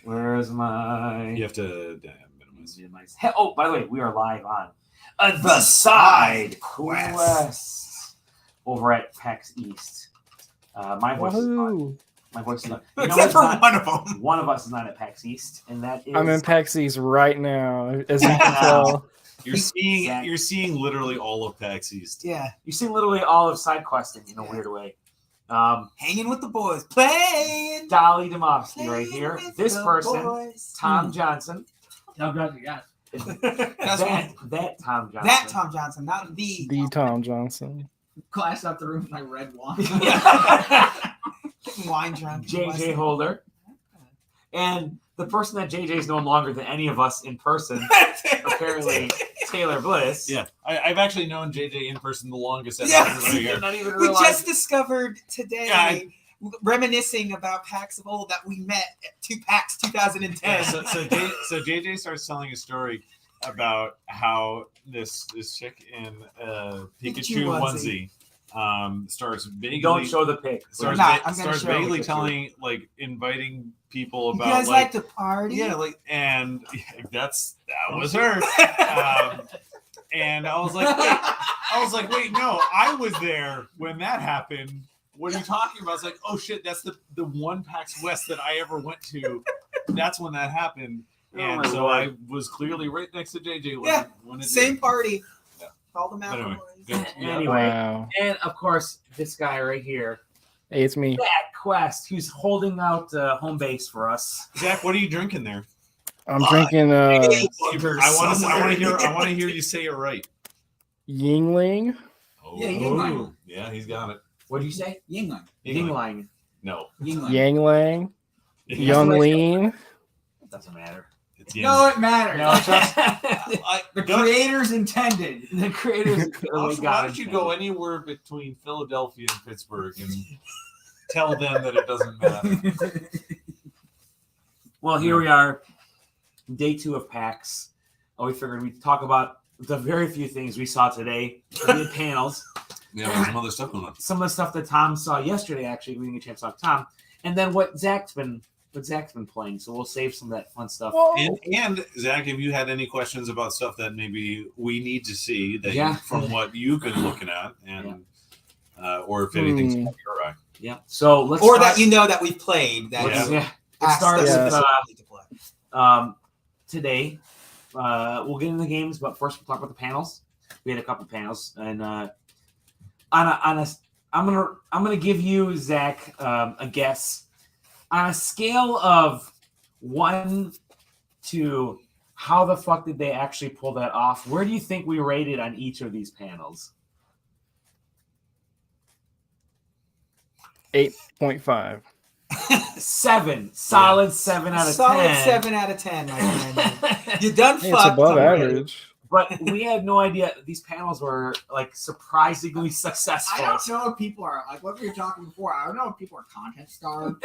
Where's my... You have to minimize. Oh, by the way, we are live on the SideQuest over at PAX East. My voice is not. My voice is not. Except for one of them. One of us is not at PAX East, and that is... I'm in PAX East right now, as you can tell. You're seeing literally all of PAX East. Yeah. You're seeing literally all of SideQuesting in a weird way. Hanging with the boys. Playing. Dolly Demovsky right here. This person, boys. Tom Johnson. Tom Johnson, yes. That Tom Johnson. That Tom Johnson, not the Tom Johnson. Class out the room with my red wine. Getting wine drunk. JJ Holder. And the person that JJ is known longer than any of us in person, apparently Taylor Bliss. Yeah, I've actually known JJ in person the longest. Yes. Not even We realize. just discovered today, reminiscing about PAX of old, that we met at PAX 2010. Yeah, so JJ starts telling a story about how this chick in Pikachu onesie starts vaguely. Don't show the pic. Starts vaguely telling, like, inviting people about. You guys like to party? Yeah, like, and that was her. And I was like, wait, no, I was there when that happened. What are you talking about? I was like, oh shit, that's the one PAX West that I ever went to. That's when that happened. And so I was clearly right next to JJ when it same did. party. Yeah. All the Mountain Anyway, Boys. Anyway, Wow. and of course, this guy right here, Hey, it's me. SideQuest, who's holding out home base for us. Zach, what are you drinking there? I'm drinking I want to hear you say it right. Yingling. Oh, Yeah, Yingling. Yeah, he's got it. What did you say? Yingling. Yingling. No, Yingling. Yangling. Youngling. It doesn't matter. it's No, it matters. No, trust The creators intended. the creators Why don't you go anywhere between Philadelphia and Pittsburgh and tell them that it doesn't matter? Well, here we are, day 2 of PAX. We figured we'd talk about the very few things we saw today. We did panels. Yeah, there's some other stuff going on. Some of the stuff that Tom saw yesterday, actually, we didn't get a chance to talk to Tom. And then what Zach's been playing. So we'll save some of that fun stuff. And Zach, have you had any questions about stuff that maybe we need to see from what you've been looking at, and or if anything's caught your eye? Yeah. So let's Or start. that you know that we've played. That Let's start with to play. today. We'll get into the games, but first we'll talk about the panels. We had a couple panels, and I'm gonna give you, Zach, a guess on a scale of 1 to how the fuck did they actually pull that off. Where do you think we rated on each of these panels? 8.5. 7. Solid 7 out of 10. Solid 7 out of 10, my friend. You done Hey, fucked. it's above already. average. But we had no idea these panels were like surprisingly successful. I don't know if people are like what we were talking before. I don't know if people are content starved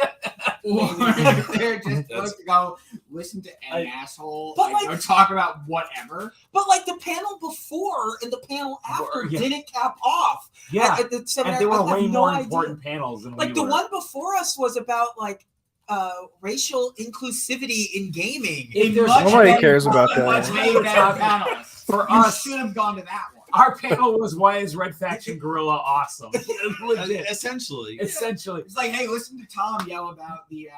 or if they're just supposed to go listen to any asshole and talk about whatever. But like the panel before and the panel after didn't cap off. Yeah, At the 7 and they were I have way no more idea. important panels than Like we the were. one before us was about like racial inclusivity in gaming. If there's Nobody cares about Much that. made better panelists. For You us, should have gone to that one. our panel was why is Red Faction Gorilla awesome? Legit. Essentially. Essentially. It's like, hey, listen to Tom yell about the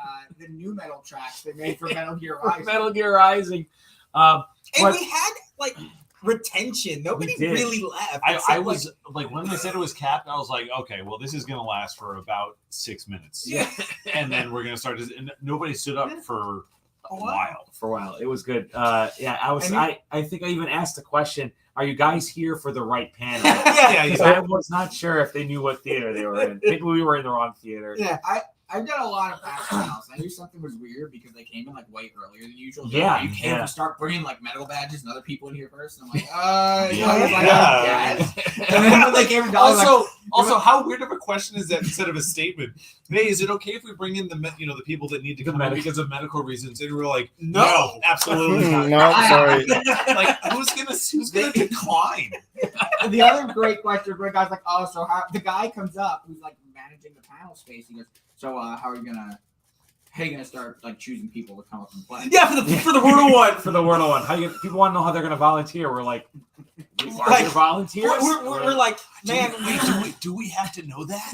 new metal tracks they made for Metal Gear Rising. Metal Gear Rising. And but- we had like retention. Nobody did. really left. I except, was like, when they said it was capped, I was like, okay, well, this is going to last for about 6 minutes. Yeah. And then we're going to start, and nobody stood up for a while. For a while. It was good. I think I even asked the question, are you guys here for the right panel? Yeah. Because I was not sure if they knew what theater they were in. Maybe we were in the wrong theater. Yeah. I've done a lot of PAX panels. I knew something was weird because they came in like way earlier than usual. Yeah, You can't yeah. start bringing like metal badges and other people in here first. And I'm like, And then when they came in, Also, how weird of a question is that instead of a statement? Hey, is it okay if we bring in the people that need to come in because of medical reasons? And we're like, no, absolutely not. No, sorry. Like, who's gonna decline? the other great question, where guys like, so how the guy comes up who's like managing the panel space. He goes, so how are you gonna How are you gonna start like choosing people to come up and play? Yeah, for the Wordle one. For the Wordle one. People want to know how they're going to volunteer. We're like, are Like, there volunteers? We're like, man, do we have to know that?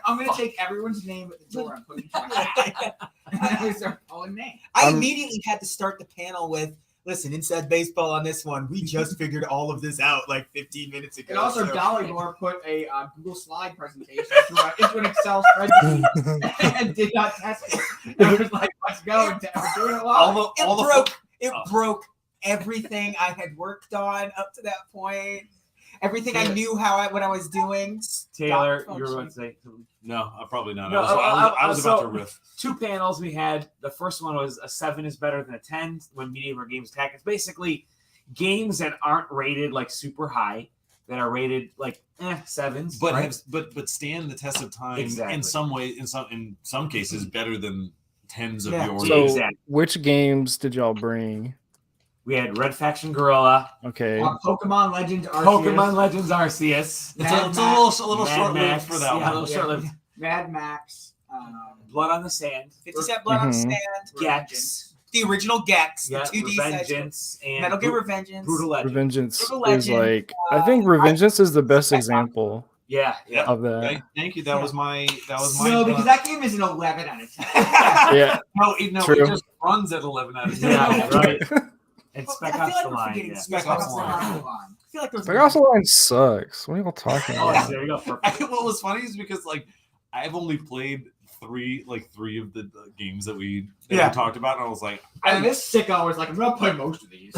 I'm gonna take everyone's name at the door and put it in my hat. And then we start calling names. I immediately had to start the panel with, listen, Inside Baseball on this one. We just figured all of this out like 15 minutes ago. And also, so- Dollarmore put a Google slide prepresentation into an Excel spreadsheet and did not test it. I was like, let's go. We're doing it live. It broke everything I had worked on up to that point. Everything I knew what I was doing. Taylor, stopped you're functioning. about to say something. No, probably not. No, I was about to riff. 2 panels we had. The first one was a 7 is better than a 10 when medium or games attack. It's basically games that aren't rated like super high, that are rated like 7s, But right? but stand the test of time Exactly. in some way, in some cases better than 10s of Yeah. yours. So, Exactly. which games did y'all bring? We had Red Faction Gorilla, Okay. Pokemon Legends Arceus. Pokemon Legends Arceus, It's a little Mad short lived Max, for that yeah, a one. little short-lived. Mad Max. Blood on the Sand, 50 Cent Blood on Mhm. Stand. Gex, The original Gex. yeah, The 2D side. Revengeance, and Metal Gear Revengeance. Brutal Legend. Revengeance Brutal is Legend, like I think Revengeance is the best example Yeah, yeah. of that. Thank you. That was my. No, because that game is an 11 out of 10. Yeah, no, True. it just runs at 11 out of 10. Yeah, right. And Well, Spec I feel Ops like the we're Line. forgetting Yeah. Spec Spec Ops Ops the the Line. Line. I feel like there's Spec Ops the Line sucks. What are y'all talking Oh, about? there you go. Perfect. What was funny is because like I've only played three of the games that we talked about, and I was like, And this sicko was like, I'm gonna play most of these.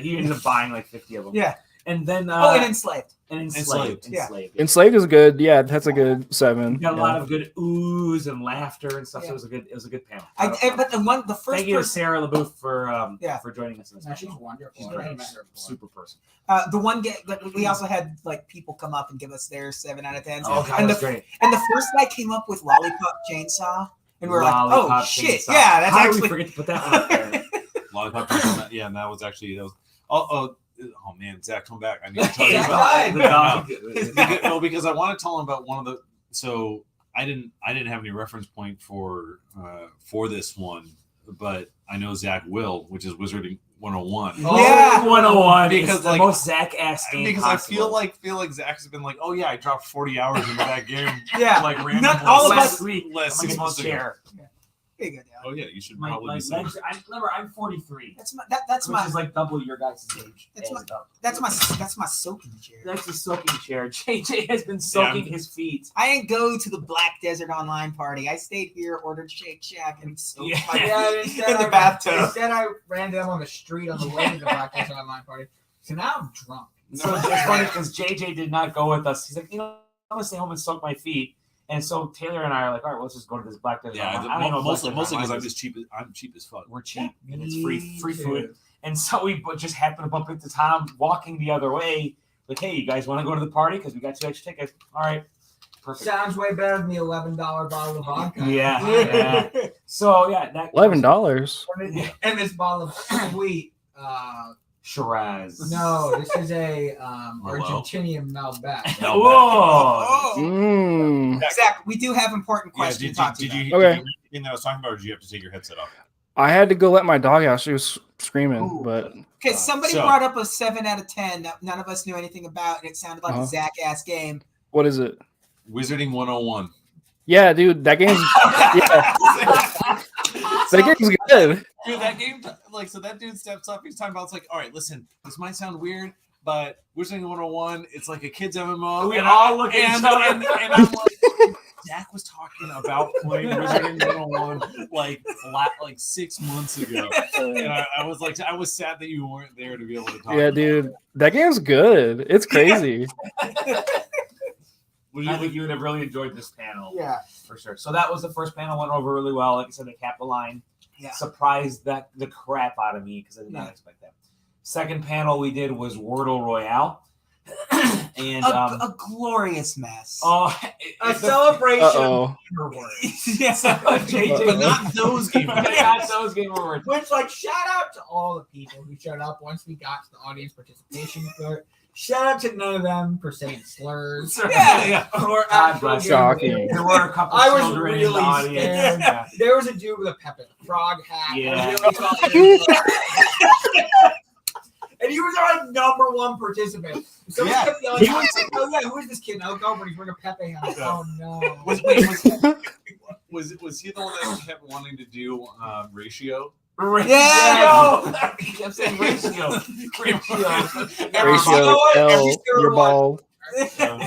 He ended up buying like 50 of them. Yeah. And then and Enslaved. Enslaved. Yeah. Enslaved is good. Yeah, that's a good 7. We got a Yeah. lot of good oohs and laughter and stuff. So it was a good panel. But the first Thank you to person, Sarah LaBouffe for joining us in this. No, she's panel. wonderful. She's I've great. never met her before. Super person. the one we also had like people come up and give us their 7 out of 10s. Oh, God, and that's great. And the first guy came up with Lollipop Chainsaw, and we were like, "Oh Lollipop shit, Chainsaw. yeah, that's How did actually." we forget to put that one up there? Lollipop Chainsaw. Yeah, and that was. Oh man, Zach, come back. I need to tell you Zach about died. The dog. no, because I want to tell him about one of the. So I didn't have any reference point for this one, but I know Zach will, which is Wizarding 101. Yeah. 101 Because, because the like- most Zach ass game Because possible. I feel like Zach has been like, oh yeah, I dropped 40 hours into that game. Yeah. Like randomly. Not all of last us- week, last I'm 6 gonna months get ago. the chair. There you go, Dale. Oh yeah, you should My probably be legs. saying. Remember, I'm 43. That's my Which is like double your guys' age. That's my- added up. that's my soaking chair. That's a soaking chair. JJ has been soaking his feet. I didn't go to the Black Desert Online party. I stayed here, ordered Shake Shack, and soaked Yeah. my Yeah, in the bathtub. Instead, I ran down on the street on the way to the Black Desert Online party. So now I'm drunk. So it's funny because JJ did not go with us. He's like, I'm gonna stay home and soak my feet. And so Taylor and I are like, all right, well, let's just go to this Black Desert. Yeah, I don't know mostly Black Desert because Online I'm cheap as fuck. we're cheap and it's Me free too. food. And so we just happened to bump into Tom walking the other way. Like, hey, you guys want to go to the party? Because we got 2 extra tickets. All right. Perfect. Sounds way better than the $11 bottle of vodka. Yeah. So, yeah. That $11. And this bottle of sweet. Shiraz. No, this is a Merlot. Argentinian Malbec. No, Whoa. Oh, Mm. Zach, we do have important Yeah, questions did to talk to you you did about. you Okay. hear anything that I was talking about, or did you have to take your headset off? I had to go let my dog out. She was screaming, Ooh. but Okay, somebody So- brought up a 7 out of 10 that none of us knew anything about, and it sounded like Uh-huh. a Zach ass game. what is it? Wizarding 101. Yeah, dude, that game's yeah, that game's good. Dude, that game, so that dude steps up. He's talking about, it's like, all right, listen, this might sound weird, but Wizarding 101, it's like a kid's MMO. We and all look at each other. and I'm like, Zach was talking about playing Wizarding 101 like 6 months ago. And I was like, I was sad that you weren't there to be able to talk. Yeah, about dude, it. that game's good. It's crazy. I think you would have really enjoyed this panel. Yeah. For sure. So that was the first panel. Went over really well. Like I said, they capped the line. Yeah. Surprised the crap out of me because I did not expect that. Second panel we did was Wordle Royale. And A glorious mess. A celebration of Uh-oh. gamer words. yes. JJ, But not those games. not those game awards. Which, like, shout out to all the people who showed up once we got to the audience participation Shout out to none of them for saying slurs. Yeah. Or God bless actually Shocking. There were a couple I was children in the really audience. scared. Yeah. There was a dude with a Pepe the Frog hat. Yeah. I really thought that and he was our number one participant. So Yeah. kept yelling, oh yeah, who is this kid? And I look over and he's wearing a Pepe hat. Yeah. Oh no. Was he the one that kept wanting to do ratio? Yeah. He kept saying ratio. Ratio, Every L, single your one. ball.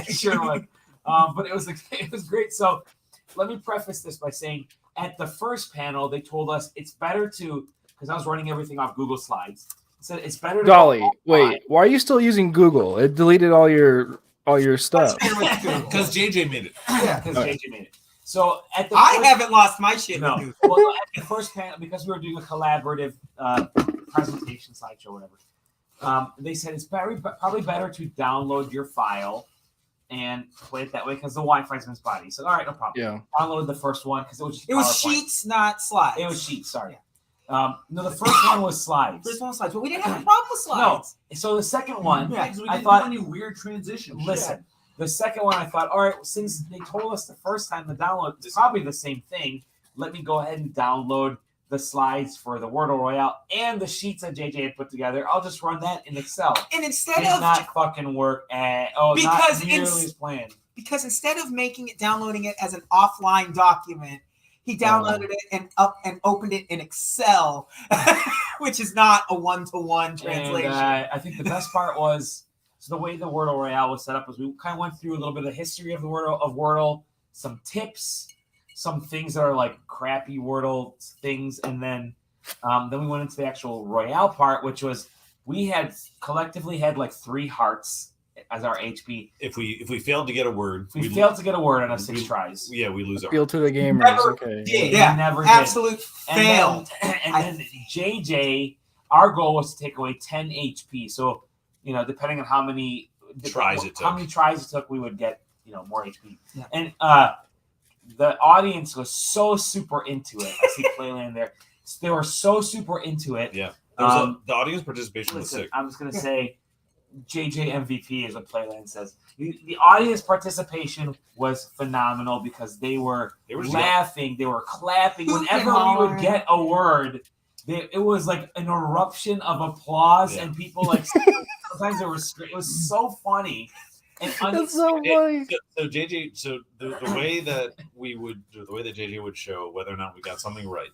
Sure was. But it was great. So let me preface this by saying at the first panel they told us it's better to, because I was running everything off Google Slides. Said it's better to Dolly, go wait, why are you still using Google? It deleted all your stuff. Because JJ made it. Yeah. because Okay. JJ made it. So at the I first- haven't lost my shit. No. With Google. Well, at the first panel, because we were doing a collaborative presentation slideshow, whatever, they said it's probably better to download your file and play it that way because the Wi-Fi is in its body. So, all right, no problem. Yeah. Downloaded the first one because it was just It was PowerPoint. sheets, not slides. It was sheets. Sorry. No, the first one was slides. First one was slides, but we didn't have a problem with slides. No. So the second one, Yeah. Because we I didn't thought- do any weird transitions. listen. The second one, I thought, all right, since they told us the first time to download, it's probably the same thing. Let me go ahead and download the slides for the Wordle Royale and the sheets that JJ had put together. I'll just run that in Excel. And instead Did of not fucking work at Because not nearly it's- as planned. because instead of downloading it as an offline document, he downloaded it and opened it in Excel, which is not a one-to-one translation. And I think the best part was so the way the Wordle Royale was set up was we kind of went through a little bit of the history of the Wordle, some tips, some things that are like crappy Wordle things, and then we went into the actual Royale part, which was we had collectively had like 3 hearts as our HP. If we failed to get a word, We failed to get a word on 6 tries. Yeah, we lose our. Appeal to the gamers. Never Okay. did. We Yeah, never did. absolute fail. And then JJ, our goal was to take away 10 HP. So, depending on how many Tries it took, we would get, more HP. Yeah. And the audience was so super into it. I see Playland there. They were so super into it. Yeah. The audience participation was Listen, sick. I'm just going to say JJ MVP is what Playland says. The audience participation was phenomenal because they were just laughing, they were clapping. Hooping, Whenever we would hollering. get a word, it was like an eruption of applause, Yeah. and people like sometimes they were straight. It was so funny. And That's so funny. So JJ, the way that JJ would show whether or not we got something right,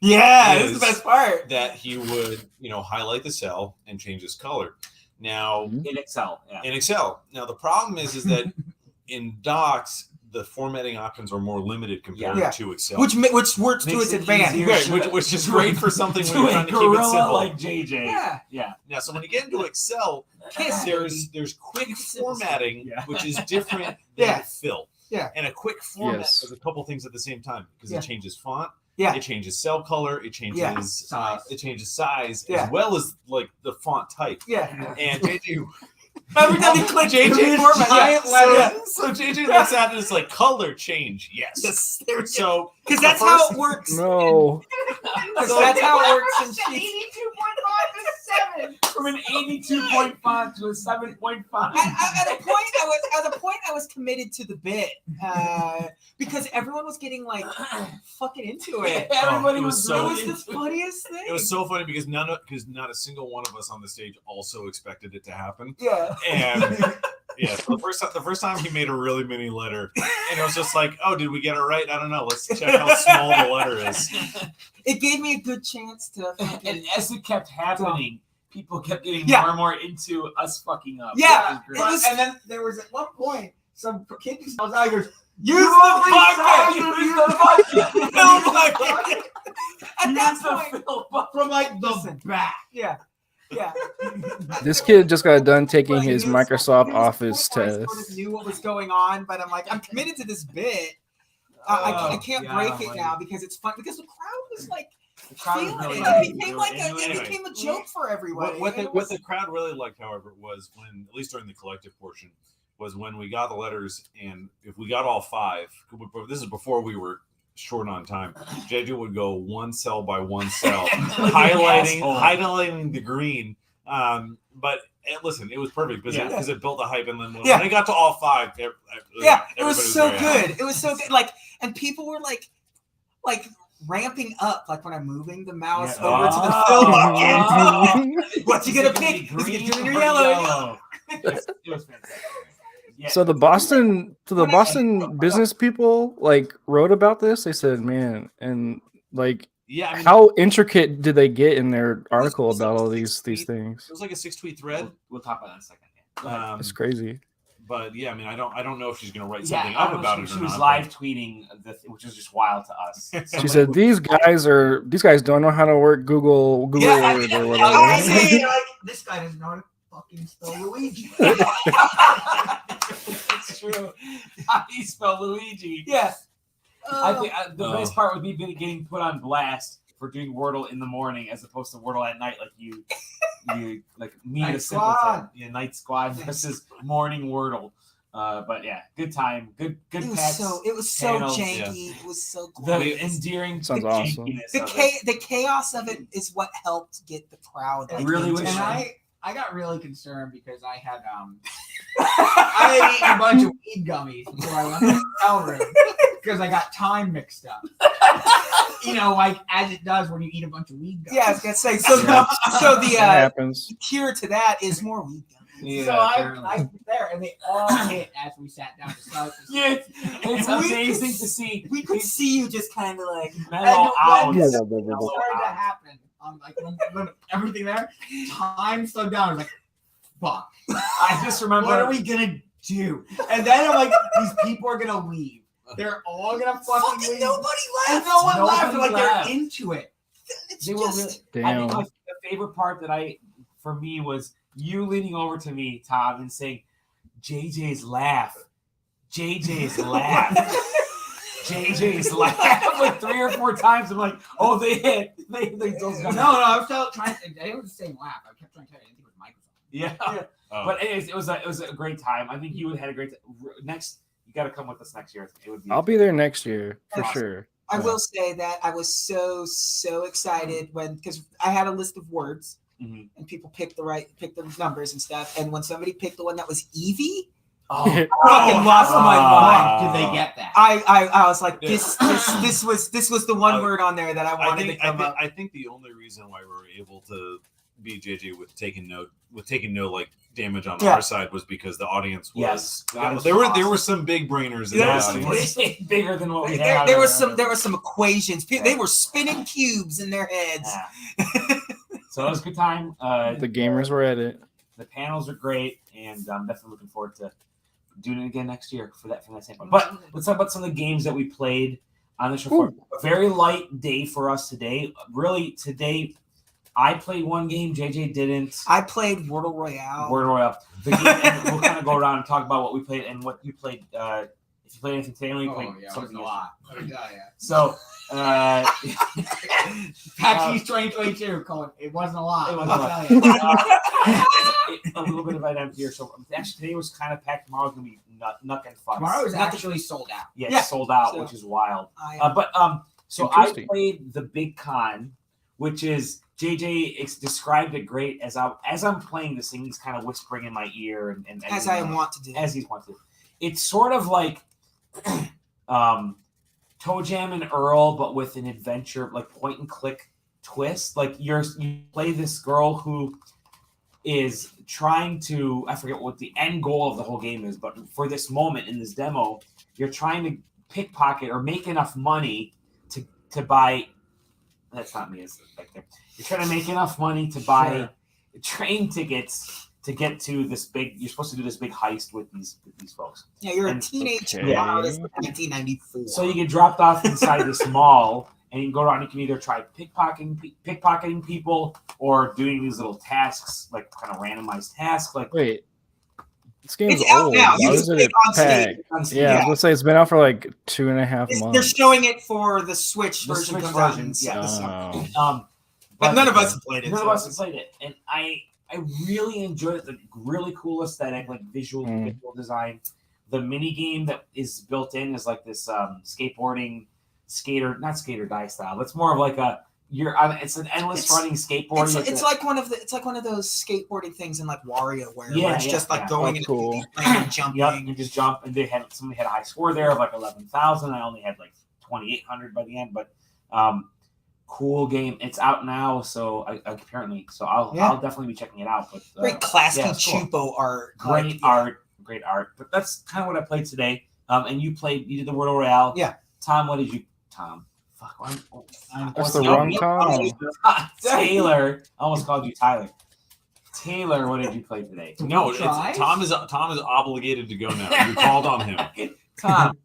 Yeah, this is Is- the best part. that he would, highlight the cell and change its color. Now in Excel, yeah. in Excel. Now the problem is that in Docs the formatting options are more limited compared Yeah. to Excel. Which works to Makes its it advantage. easier. Right, which is great for something when To you're a trying to keep it gorilla simple. like JJ. Yeah. Yeah. Now, so when you get into Excel, Kiss, there's quick Keep it simple. formatting, Yeah. which is different than Yeah. fill. Yeah. And a quick format Yes. does a couple things at the same time because Yeah. it changes font, Yeah. it changes cell color, it changes size, Yeah. as well as like the font type. Yeah. And JJ Every time you click JJ format, giant yeah. letters. So JJ looks at it and it's like color change. Yes. Yes, there we go. So Because that's how it works. No. Because that's how it works in sheets. 82.5 to 7. From an 82.5 to a 7.5. At a point, I was committed to the bit because everyone was getting like fucking into it. Everybody it was was It so- really was the funniest thing. it was so funny because not a single one of us on the stage also expected it to happen. Yeah. And yeah, so the first time he made a really mini letter, and it was just like, oh, did we get it right? I don't know. Let's check how small the letter is. It gave me a good chance to. And as it kept happening, people kept getting Yeah. more and more into us fucking up. Yeah. It was great. And then there was at one point some kid just was out goes, Use the bucket. Use the bucket. Fill the bucket. At that Use the point, fill bucket. from like the Listen. back. yeah. This kid just got done taking his He was- Microsoft he was Office before I test. sort of knew what was going on, but I'm like, I'm committed to this bit. I can't yeah, break I it don't now like because it's fun. Because the crowd was like The crowd was feeling really it. happy. It became They like were a, into it it. became a joke for everybody. What and it the was- crowd really liked, however, was when, at least during the collective portion, was when we got the letters, and if we got all 5, this is before we were short on time, JJ would go one cell by one cell, Asshole. highlighting the green. But listen, it was perfect because it built a hype, and then when Yeah. it got to all 5, It everybody was so very happy. good. It was so good. Like, and people were like ramping up, like when I'm moving the mouse Yeah. over to the Oh. fill bucket. What you gonna pick? Is Green it green or or yellow? It was fantastic. Yeah. So the Boston business people like wrote about this. They said, "Man," and like, Yeah, I mean, how intricate did they get in their article was like about all a these 6 tweet- things? It was like a 6-tweet thread. We'll talk about that in a second. Yeah. Go ahead. It's crazy. But yeah, I mean, I don't know if she's gonna write Yeah, something I up don't know, about it. she or was not, live tweeting, which was just wild to us. She Somebody said, was- "These guys don't know how to work Google Yeah, Word or I whatever." see. Like, this guy doesn't know how to fucking spell Luigi. It's true. How do you spell Luigi? Yes. I think the Oh. best part would be getting put on blast for doing Wordle in the morning as opposed to Wordle at night, like you like me Night the simpleton. Squad. Yeah, Night Squad versus morning Wordle. But yeah, good time, good It was PAX. so panels, janky. It was so The glorious. endearing Sounds the awesome. jankiness The of it. the chaos of it is what helped get the crowd. I like, really into wish- it. And I got really concerned because I had eaten a bunch of weed gummies before I left the hotel room because I got time mixed up. You know, like as it does when you eat a bunch of weed gummies. Yeah, I was gonna say. So, Yeah. so the That happens. cure to that is more weed gummies. Yeah, So I apparently. was there, and they all hit as we sat down to start. Yeah, it's We amazing could- to see. We could see you just kind of like. Mellow out. When this Mellow started to out. happen, like when everything there, time slowed down. I was like, "Fuck, I just remember. what are we gonna do?" And then I'm like, "These people are gonna leave. They're all gonna fucking leave." Nobody And left. no one Nobody laughed. Like laughed. they're into it. It's They were just. really. I think Damn. the favorite part for me was you leaning over to me, Tom, and saying, "JJ's laugh, JJ's laugh, JJ's laugh," like 3 or 4 times. I'm like, "Oh, they hit. They those No, guys." I was trying. It was the same laugh. I kept trying to tell you. I think it was Microsoft. Yeah. Oh. But anyways, it was a great time. I think you had a great next. You got to come with us next year. It would be. I'll be there next year for Awesome. sure. I will say that I was so excited because I had a list of words Mhm. and people picked the numbers and stuff. And when somebody picked the one that was Eevee, Oh, fucking lost my mind. Did they get that? I was like, Yeah. this was the one word on there that I I wanted think to come up. I think the only reason why we were able to beat JJ with taking no like damage on Yeah. our side was because the audience was. yes. That was There were awesome. some big brainers in There the was some audience. Way bigger than what we There, had. there was some equations. They were spinning cubes in their heads. Yeah. So it was a good time. The gamers were at it. The panels are great, and I'm definitely looking forward to doing it again next year from that standpoint. But let's talk about some of the games that we played on the show. For a very light day for us today. Really, today I played one game. JJ didn't. I played Wordle Royale. Word Royale. The game, and we'll kind of go around and talk about what we played and what you played. If you played anything today, or you played Oh yeah, it was something a else. lot. Let me tell you. So, PAX East 2022, Colin. It wasn't a lot. It Let wasn't me a lot. tell you. a little bit of an empty here. So actually, today was kind of packed. Tomorrow's gonna be nuck and fucks. Tomorrow is actually sold out. Yeah, Yeah. sold out, So- which is wild. I, So I Interesting. played the Big Con, which is JJ described it great as I'm playing this thing. He's kind of whispering in my ear, and as I want to do. as he's wanted. It's sort of like Toe Jam and Earl, but with an adventure, like point and click twist. Like you play this girl who is trying to, I forget what the end goal of the whole game is, but for this moment in this demo, you're trying to pickpocket or make enough money to buy. That's not me. It's right there. You're trying to make enough money to buy train tickets to get to this big. You're supposed to do this big heist with these folks. Yeah, you're a And- teenage Okay. child. It's 1994. So you get dropped off inside this mall, and you can go around. You can either try pickpocketing people, or doing these little tasks, like kind of randomized tasks. Like Wait, this game's It's out old. now. Why You was can it play at it on stage. PAX? Yeah, I was gonna say it's been out for like 2.5 they're months. showing it for the Switch The version. Switch comes out version, in yeah. the summer. Oh. But none of us have played it. None of so- us have played it, and I really enjoyed it. The really cool aesthetic, like visual design. The mini game that is built in is like this skateboarding not skater die style. It's more of like a you're on. It's an endless running skateboard. It's like one of those skateboarding things in like WarioWare, Yeah, where it's just like going Oh, into cool. the lane and jumping. Yep, you just jump, and somebody had a high score there of like 11,000. I only had like 2,800 by the end, but cool game. It's out now, so apparently, so I'll definitely be checking it out. But Great classy yeah, it's cool. Chupo art. Great art. But that's kind of what I played today. And you did the Wordle Royale. Yeah. Tom, what did you? Tom. Fuck. That's the wrong Tom. Taylor. I almost called you Tyler. Taylor, what did you play today? No, Try? Tom is obligated to go now. You called on him. Tom,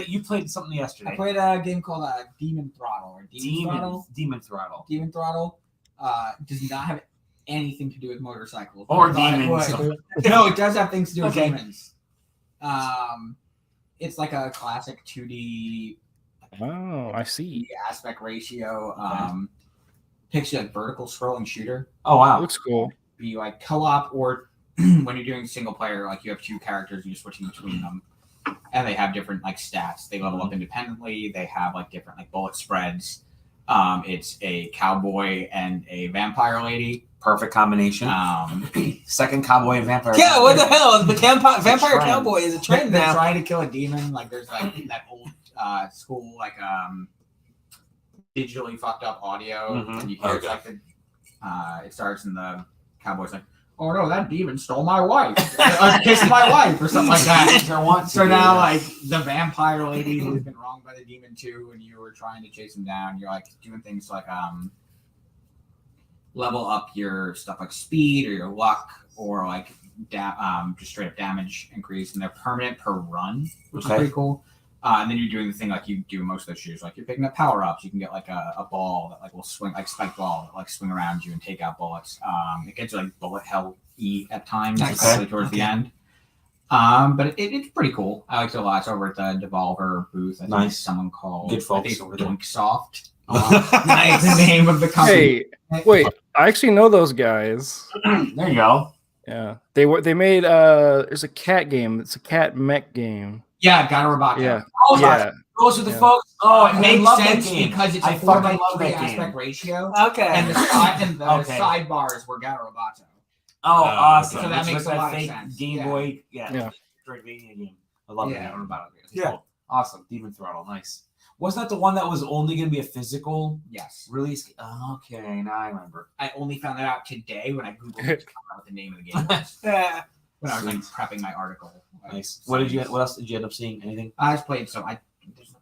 you played something I yesterday? played a game called Demon Throttle or Demon Throttle. Demon Throttle does not have anything to do with motorcycles. Or I thought it demons. would. No, it does have things to do with Okay. demons. It's like a classic 2D Oh, I see. aspect ratio. Picks you like vertical scrolling shooter. Oh wow. Looks cool. Be like co-op or when you're doing single player, like you have two characters, you're switching between them, and they have different like stats. They level up independently. They have like different like bullet spreads. It's a cowboy and a vampire lady. Perfect combination. Second cowboy and vampire. Yeah, what the hell? The vampire trend. cowboy is a trend They're now. trying to kill a demon. Like there's like that old school like digitally fucked up audio, Mhm. and you hear it's like the it starts in the cowboy's like, oh no, that demon stole my wife, or kissed my wife, or something like that. So now like the vampire lady who's been wronged by the demon too, and you were trying to chase him down. You're like doing things like level up your stuff like speed or your luck or like just straight up damage increase, and they're permanent per run, which is pretty cool. And then you're doing the thing like you do most of those shooters, like you're picking up power ups. You can get like a ball that like will swing, like spike ball that like swing around you and take out bullets. It gets like bullet hell at times, especially towards the end. But it's pretty cool. I liked it a lot. It's over at the Devolver booth. I think Nice. someone called Good folks I think over there. Blinksoft. Nice, the name of the company. Hey, wait, I actually know those guys. There you go. Yeah, they made there's a cat game. It's a cat mech game. Yeah, Gato Roboto. Yeah, Oh, yeah. those are the Yeah. folks. Oh, It I makes love that sense game. because it's I a 4 fucking by love 3 that game. aspect ratio, Okay. and the Okay. sidebars were Gato Roboto. Oh, awesome. So that It's makes like a lot of fake sense. Game Yeah. Boy, yeah. Metroidvania game. I love that. About it. Yeah. Cool. Awesome. Demon Throttle, nice. Wasn't that the one that was only going to be a physical Yes. release? Okay, now I remember. I only found that out today when I googled it to come out with the name of the game was. Yeah. When I was like prepping my article. Nice. What else did you end up seeing? Anything? I just played some. There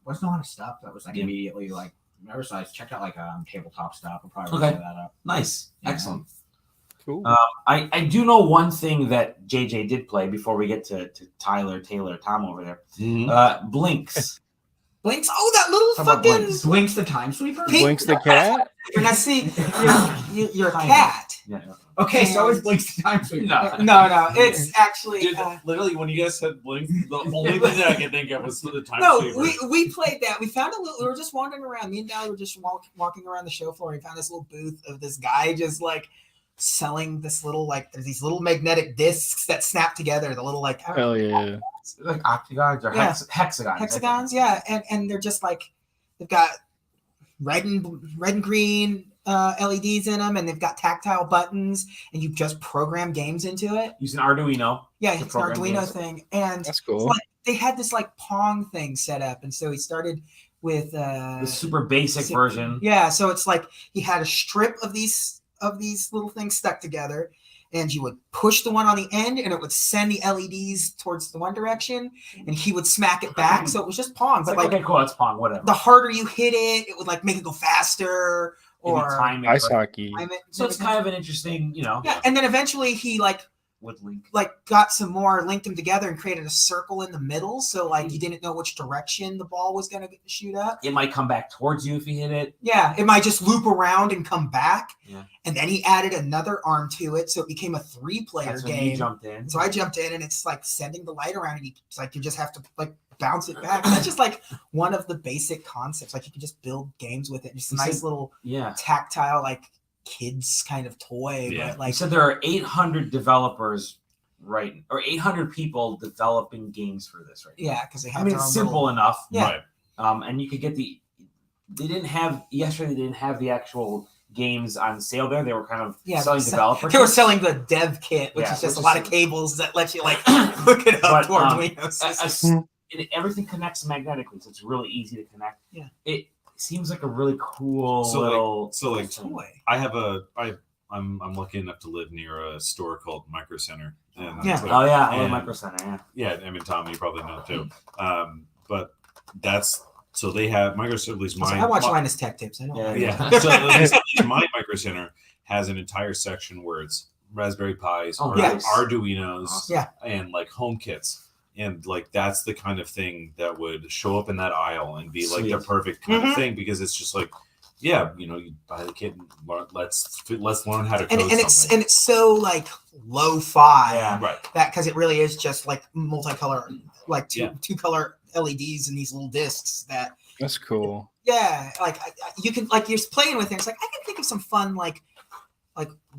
wasn't a lot of stuff that was like immediately like. Remember, so I checked out like tabletop stuff. I'll probably look that up. Nice. Yeah. Excellent. Cool. I do know one thing that JJ did play before we get to Tyler, Taylor, Tom over there. Blinks. Blinks. Oh, that little How about fucking. Blinks? Blinks the Time Sweeper. Blinks the cat. Now see, you're a Tiny. cat. Yeah. Okay, so is Blinks the Time Sweeper. No, it's actually. Dude, literally, when you guys said Blink, the only thing that I could think of was the time No, sweeper. we played that. We found a little. We were just wandering around. Me and Dad were just walking around the show floor. We found this little booth of this guy just like selling this little like there's these little magnetic discs that snap together. The little like Hell yeah. Like octagons or Yeah. hexagons. hexagons, yeah, and they're just like they've got red and green LEDs in them, and they've got tactile buttons, and you just program games into it. Using Arduino. Yeah, To it's an program Arduino games. thing, and That's cool. like, they had this like Pong thing set up, and so he started with The super basic so- version. Yeah, so it's like he had a strip of these little things stuck together, and you would push the one on the end, and it would send the LEDs towards the one direction, and he would smack it back. So it was just Pong, It's but like, like okay, cool, it's Pong, whatever. the harder you hit it, it would like make it go faster Maybe or time it, Ice but- hockey. time it. So it's kind of an interesting, yeah. And then eventually he like with Link. got some more, linked them together, and created a circle in the middle. So like you didn't know which direction the ball was gonna shoot up. It might come back towards you if you hit it. Yeah, it might just loop around and come back. Yeah. And then he added another arm to it, so it became a 3-player That's when game. you jumped in. So I jumped in, and it's like sending the light around, and it's like you just have to like bounce it back. That's just like one of the basic concepts. Like you can just build games with it. Just a You nice said- little Yeah. tactile, like kids kind of toy. Yeah. But Like like so there are 800 developers or 800 people developing games for this right now. yeah, because they have I mean their it's own simple little, enough. Yeah. Right. And you could get they didn't have the actual games on sale there. They were kind of Yeah, selling developer. They were kits. selling the dev kit, which Yeah, is just which a lot is- of cables that let you like hook it up But, to Arduino systems. Everything connects magnetically, so it's really easy to connect. Yeah. It seems like a really cool like Toy. I'm lucky enough to live near a store called Micro Center. And Yeah. like, Oh yeah, I love and- Micro Center. Yeah. Yeah, I mean, Tom, you probably know too. But so they have Micro Center, at least mine. I watch Linus Tech Tips. I know. Yeah. So at least my Micro Center has an entire section where it's Raspberry Pis or nice. Arduinos Yeah. and like home kits. And like that's the kind of thing that would show up in that aisle and be like the Sweet. perfect kind of thing, because it's just like, yeah, you buy the kit and let's learn how to code something. It's so like lo-fi Yeah. Right. that because it really is just like multicolor, like Yeah. two color LEDs and these little discs that That's cool. like you can like you're playing with things like I can think of some fun like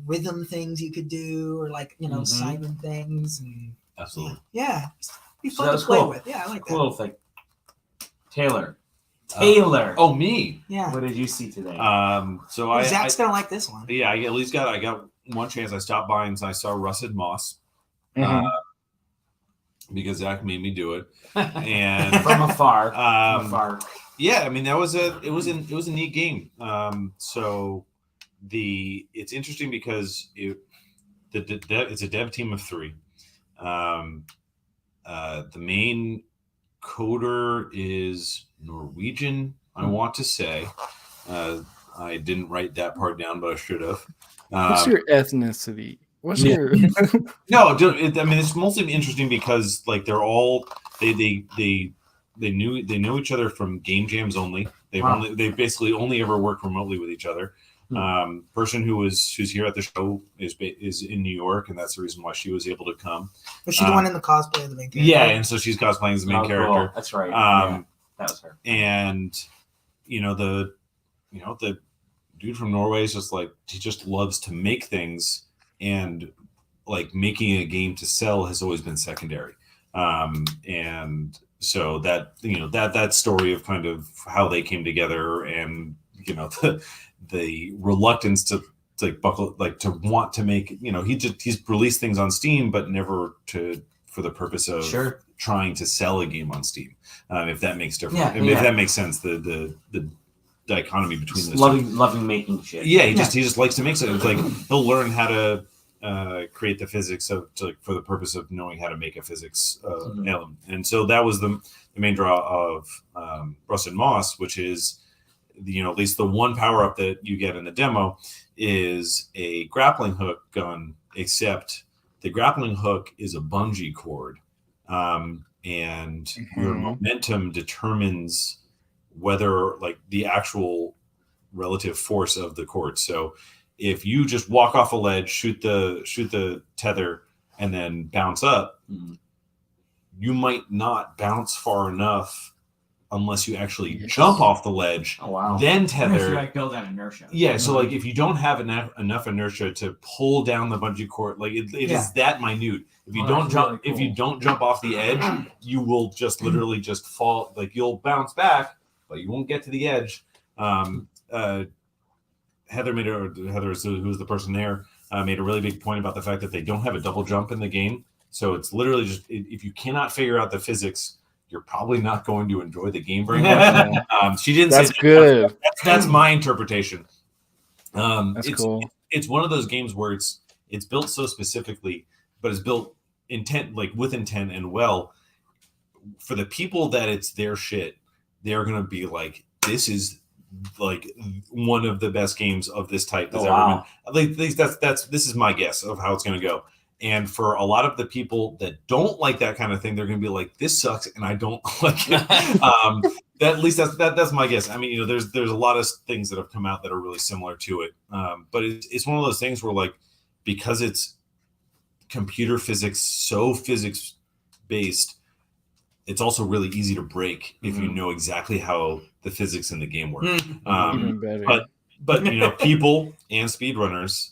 rhythm things you could do or like Mhm. Simon things and Absolutely. yeah, be So fun that to was play cool. with. Yeah, I like Cool that. little thing. Taylor. Oh, me. Yeah, What did you see today? So I Zach's gonna like this one. yeah, I at least got one chance. I stopped by and I saw Rusted Moss Mhm. because Zach made me do it, and From afar. um, From afar. yeah, I mean it was a neat game. So it's interesting because it's a dev team of 3. The main coder is Norwegian, I want to say. I didn't write that part down, but I should have. What's your ethnicity? What's yeah. your No, I mean it's mostly interesting because like they're all they know each other from game jams only. They basically only ever worked remotely with each other. Person who's here at the show is in New York, and that's the reason why she was able to come. Was she the one in the cosplay of the main character? Yeah, and so she's cosplaying as the main Oh, character. cool. That's right. That was her. And the dude from Norway is just like he just loves to make things, and like making a game to sell has always been secondary. And so that story of kind of how they came together, and the reluctance to want to make he's released things on Steam, but never for the purpose of trying to sell a game on Steam. If that makes difference, if that makes sense, the dichotomy between those loving making shit. Yeah, he just likes to make it. It's like he'll learn how to create the physics for the purpose of knowing how to make a physics element. And so that was the main draw of Rusted Moss, which is at least the one power up that you get in the demo is a grappling hook gun, except the grappling hook is a bungee cord, and your momentum determines whether like the actual relative force of the cord. So if you just walk off a ledge, shoot the tether, and then bounce up, you might not bounce far enough unless you actually jump off the ledge. Oh wow! Then tether. You like build that inertia. Yeah, so like if you don't have enough inertia to pull down the bungee cord, like it is that minute. If you don't jump, if you don't jump off the edge, you will just literally just fall. Like you'll bounce back, but you won't get to the edge. Heather who's the person there, made a really big point about the fact that they don't have a double jump in the game. So it's literally just if you cannot figure out the physics, you're probably not going to enjoy the game very much. She didn't That's say good. That's my interpretation. That's cool. It's one of those games where it's built so specifically, but it's built with intent and well. For the people that it's their shit, they're gonna be like, this is like one of the best games of this type that's ever been. This is my guess of how it's gonna go. And for a lot of the people that don't like that kind of thing, they're going to be like, "This sucks," and I don't like it. At least that's my guess. I mean, there's a lot of things that have come out that are really similar to it, but it's one of those things where like because it's computer physics, so physics based, it's also really easy to break if you know exactly how the physics in the game work. Even better. But people and speedrunners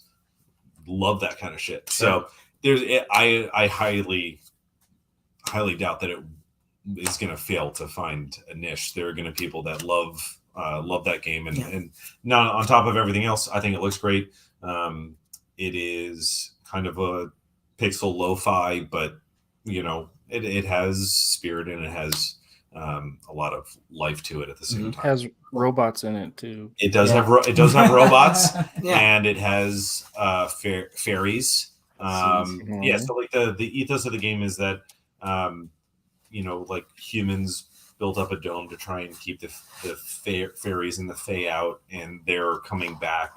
love that kind of shit. So. I highly doubt that it is going to fail to find a niche. There are going to be people that love love that game, and Yeah. and now on top of everything else, I think it looks great. It is kind of a pixel lo-fi, but it has spirit and it has a lot of life to it at the same It time. has robots in it too. It does Yeah. have robots, Yeah. and it has fairies. Yeah, so like the ethos of the game is that like humans built up a dome to try and keep the fairies and the fae out, and they're coming back,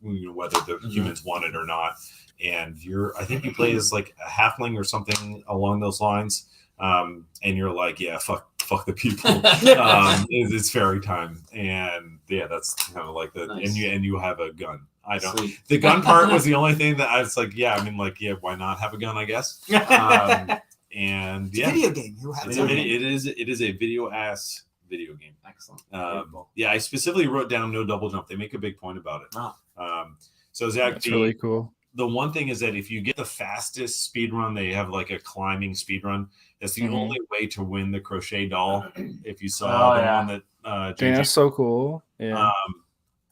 whether the humans want it or not. And I think you play as like a halfling or something along those lines, and you're like, yeah, fuck the people. It's fairy time, and yeah, that's kind of like Nice. and you have a gun. I don't. Sweet. The gun part was the only thing that I was like, yeah, I mean, like, yeah, why not have a gun? I guess. And It's a yeah, video game. You have it is a video game. Excellent. Yeah, I specifically wrote down no double jump. They make a big point about it. Wow. So Zach, That's really cool. the one thing is that if you get the fastest speed run, they have like a climbing speed run. That's the only way to win the crochet doll. If you saw one that Dang, that's so cool. Yeah.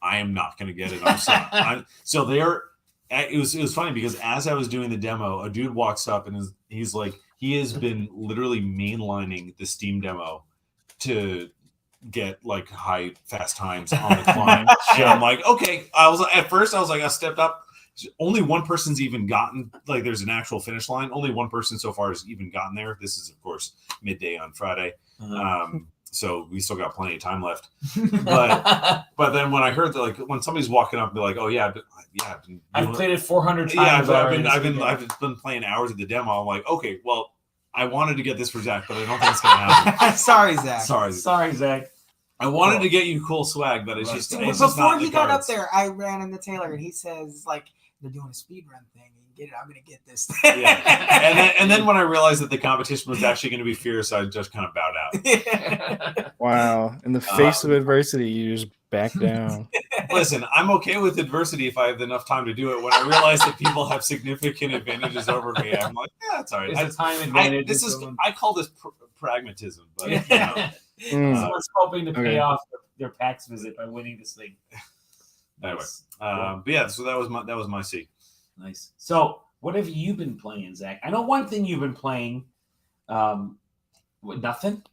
I am not going to get it. I'm sorry. So there, it was funny because as I was doing the demo, a dude walks up and he's like, he has been literally mainlining the Steam demo to get like high fast times on the climb. And I'm like, okay. At first I stepped up. Only one person's even gotten, like, there's an actual finish line. Only one person so far has even gotten there. This is, of course, midday on Friday. So we still got plenty of time left. But then when I heard that, like, when somebody's walking up and be like, oh yeah, I've played it 400 times. Yeah, I've been playing hours of the demo. I'm like, okay, well, I wanted to get this for Zach, but I don't think it's gonna happen. Sorry, Zach. Sorry, Zach. I wanted to get you cool swag, but it's just Before he got up there, I ran into Taylor and he says, like, they're doing a speed run thing. Get it? I'm gonna get this. Yeah, and then when I realized that the competition was actually going to be fierce, I just kind of bowed out. Wow! In the face of adversity, you just back down. Listen, I'm okay with adversity if I have enough time to do it. When I realize that people have significant advantages over me, I'm like, yeah, it's all right. It's a time advantage. I call this pragmatism, but someone's hoping to pay off their PAX visit by winning this thing. Anyway, but yeah, so that was my C. Nice. So, what have you been playing, Zach? I know one thing you've been playing. Nothing.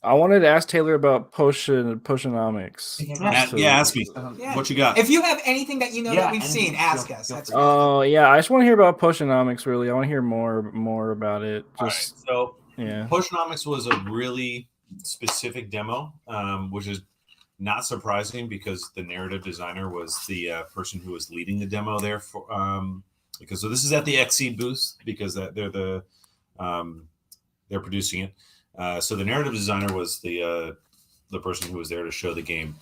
I wanted to ask Taylor about Potionomics. Ask me. What you got? If you have anything that you know that we've seen, ask us. Oh yeah, I just want to hear about Potionomics. Really, I want to hear more about it. Just so yeah, Potionomics was a really specific demo, which is not surprising because the narrative designer was the person who was leading the demo there for so this is at the XSEED booth because they're producing it. So the narrative designer was the person who was there to show the game,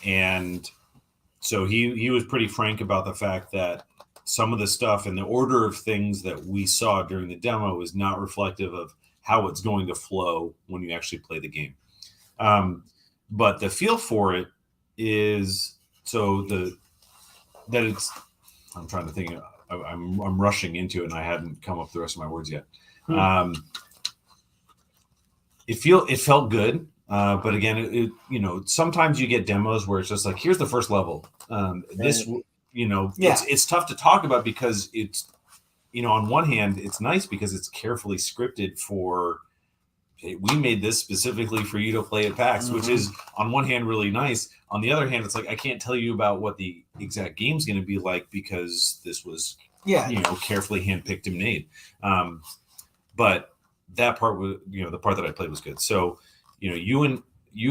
and so he was pretty frank about the fact that some of the stuff and the order of things that we saw during the demo is not reflective of how it's going to flow when you actually play the game. But the feel for it is I'm trying to think. I'm rushing into it, and I hadn't come up with the rest of my words yet. It felt good, but again, sometimes you get demos where it's just like, here's the first level. It's tough to talk about because it's, on one hand, it's nice because it's carefully scripted for. We made this specifically for you to play at PAX, which is on one hand really nice. On the other hand, it's like I can't tell you about what the exact game's going to be like because this was carefully handpicked and made. But that part was the part that I played was good. So you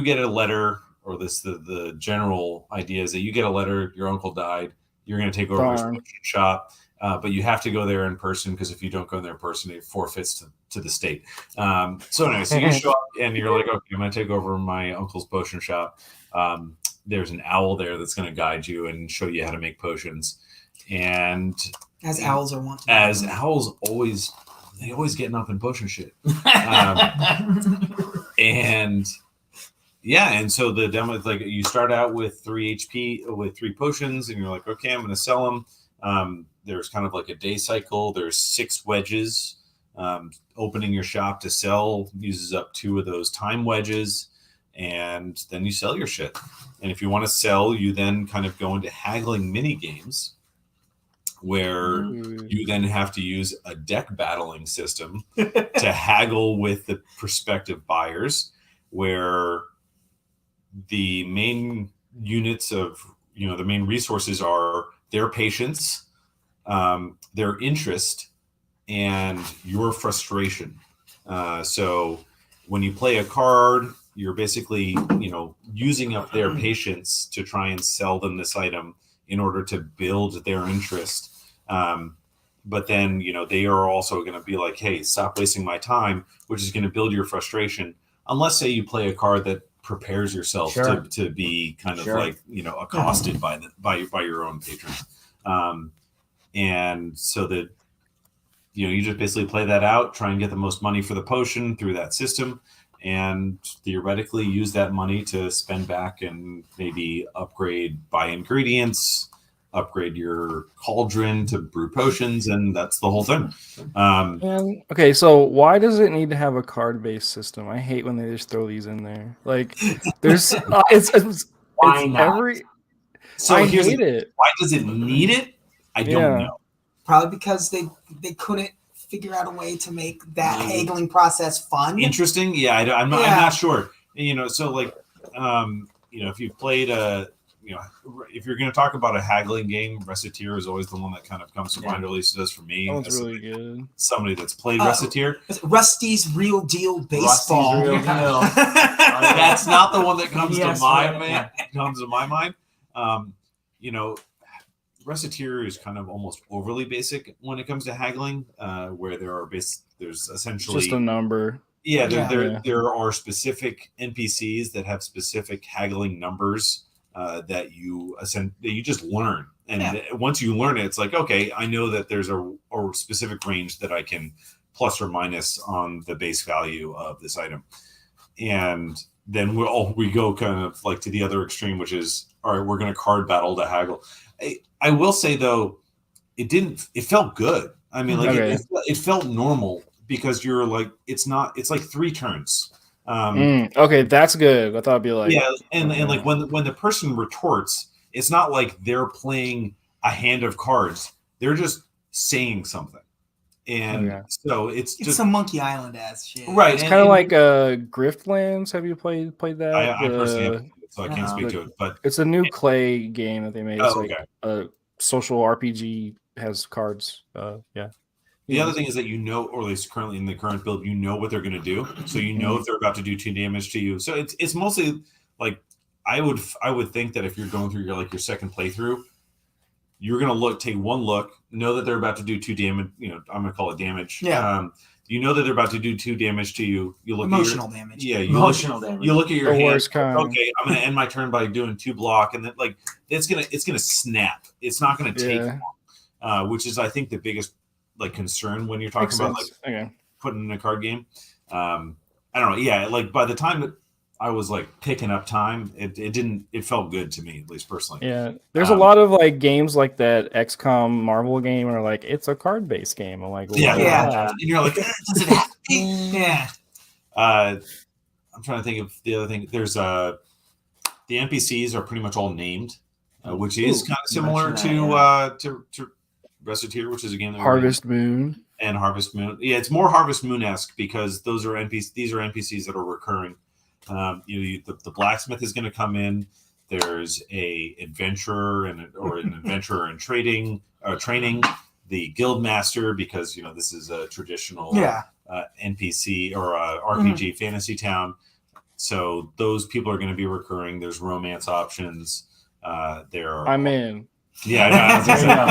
get a letter, or the general idea is that you get a letter. Your uncle died. You're going to take over his promotion shop. But you have to go there in person because if you don't go there in person, it forfeits to the state. So anyway, so you show up and you're like, okay, I'm going to take over my uncle's potion shop. There's an owl there that's going to guide you and show you how to make potions. And as owls are wont to. As owls always getting up in potion shit. And so the demo is like you start out with 3 HP with 3 potions, and you're like, okay, I'm going to sell them. There's kind of like a day cycle. There's 6 wedges. Opening your shop to sell uses up 2 of those time wedges. and then you sell your shit. And if you want to sell, you then kind of go into haggling mini games where you then have to use a deck battling system to haggle with the prospective buyers, where the main units of, the main resources are their patience, their interest, and your frustration. So when you play a card, you're basically, using up their patience to try and sell them this item in order to build their interest. But then, they are also going to be like, hey, stop wasting my time, which is going to build your frustration. Unless, say, you play a card that prepares yourself to be kind of like, accosted by your own patrons. And so that, you just basically play that out, try and get the most money for the potion through that system, and theoretically use that money to spend back and maybe buy ingredients, upgrade your cauldron to brew potions, and that's the whole thing. Okay, so why does it need to have a card-based system? I hate when they just throw these in there. Like, there's Why not? So I here's hate it. Why does it need it? I don't know. Probably because they couldn't figure out a way to make that haggling process fun. Interesting. Yeah, I'm not sure. So like, if you've played if you're going to talk about a haggling game, Reciteer is always the one that kind of comes to mind, or at least it does for me. That one's really good. Somebody that's played Reciteer. Rusty's Real Deal Baseball. Rusty's Real Deal. That's not the one that comes Yes, to my yeah. comes to my mind. Reciteer is kind of almost overly basic when it comes to haggling, where there's essentially Just a number. Yeah, there are specific NPCs that have specific haggling numbers that you just learn, and once you learn it, it's like, okay, I know that there's a specific range that I can plus or minus on the base value of this item, and then we go kind of like to the other extreme, which is, all right, we're going to card battle to haggle. I will say though, it felt good. I mean, like it felt normal, because you're like, it's like 3 turns. Okay, that's good. I thought it'd be like, and like when the person retorts, it's not like they're playing a hand of cards. They're just saying something. And so it's just some Monkey Island ass shit. Right. It's kind of like Griftlands. Have you played that? I personally haven't, so I can't speak to it, but it's a new clay game that they made. It's like a social RPG, has cards. The other thing is that or at least currently in the current build, what they're going to do. So if they're about to do 2 damage to you. So it's mostly like, I would think that if you're going through your second playthrough, you're going to take one look, know that they're about to do 2 damage. I'm going to call it damage. Yeah. You know that they're about to do 2 damage to you. You look emotional damage. Yeah, damage. You look at your hand. Kind. Okay, I'm going to end my turn by doing 2 block, and then it's gonna snap. It's not going to take long, which is, I think, the biggest concern when you're talking about putting in a card game. I don't know. Yeah, by the time that I was picking up time, it felt good to me, at least personally. Yeah, there's a lot of games like that XCOM Marvel game, or it's a card based game. I'm like, and you're like, does it have to be? Yeah. I'm trying to think of the other thing. There's the NPCs are pretty much all named, which is kind of similar to Reciteer, which is a game that Harvest Moon. And Harvest Moon. Yeah, it's more Harvest Moon-esque, because those are these are NPCs that are recurring. The blacksmith is going to come in. There's a adventurer an adventurer in training. The guild master, because this is a traditional NPC or RPG fantasy town. So those people are going to be recurring. There's romance options. I'm in. Yeah,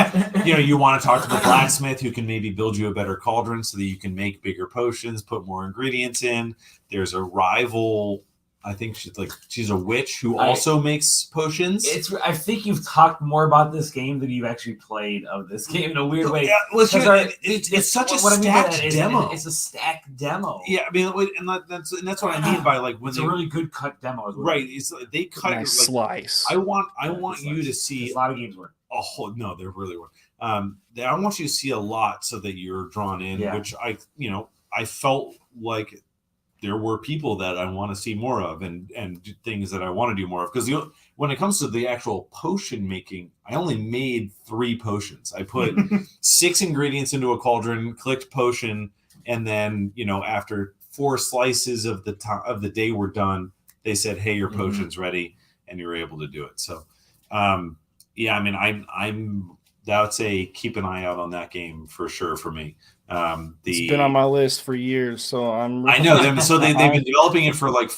you want to talk to the blacksmith, who can maybe build you a better cauldron so that you can make bigger potions, put more ingredients in. There's a rival. I think she's a witch who also makes potions. I think you've talked more about this game than you've actually played of this game in a weird way. Yeah, it's such a stacked demo. It's a stacked demo. Yeah, I mean, and that's what I mean by when it's a really good cut demo. Right, they cut nice slice. I want you to see a lot of games work. Oh no, they're really work. I want you to see a lot so that you're drawn in, which I felt like there were people that I want to see more of and things that I want to do more of. Because when it comes to the actual potion making, I only made 3 potions. I put 6 ingredients into a cauldron, clicked potion, and then after 4 slices of the day were done, they said, "Hey, your potion's ready," and you were able to do it. So, yeah, I mean, I'm that would say keep an eye out on that game for sure for me. It's been on my list for years, so I know them. So they've been developing it for like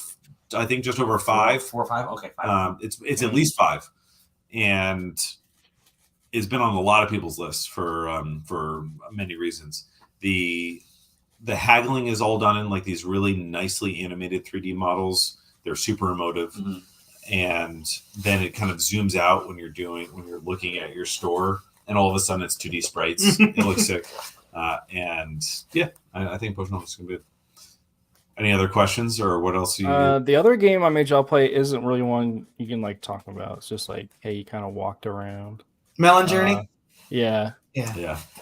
I think just over 5, 4 or 5. Okay, 5. It's at least 5, and it's been on a lot of people's lists for many reasons. The haggling is all done in like these really nicely animated 3D models. They're super emotive, and then it kind of zooms out when you're looking at your store, and all of a sudden it's 2D sprites. It looks sick. And yeah, I think Potion is going to be good. Any other questions or what else? The other game I made y'all play isn't really one you can like talk about. It's just like, hey, you kind of walked around. Melon Journey? Yeah. Is